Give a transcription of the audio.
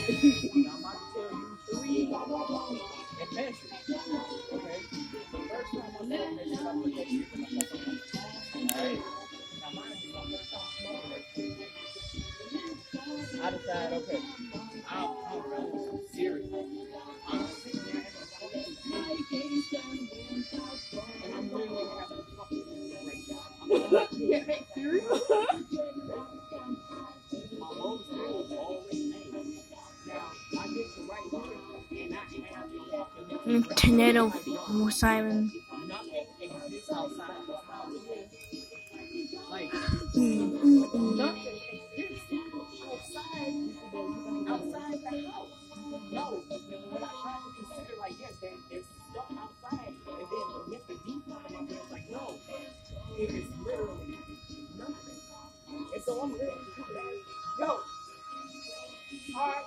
Now I'm about to tell you three adventures. Okay? The first time I saw a message, I put that shit in my phone. Alright? Now mind you, my first time smoking it, I decided, okay, I'm running some serious. I'm sitting there and I'm going and I'm literally having a fucking breakdown. Yeah, hey, Siri. My whole school is always named. Now, I get to right here and I have no fucking Tornado like, siren. nothing exists outside this house. Like, nothing exists outside the house. No, when I tried to consider, like, yes, there's stuff outside, and then Mr. D come in my head, like, no, it is literally nothing. And so I'm literally coming at it. Yo, all right.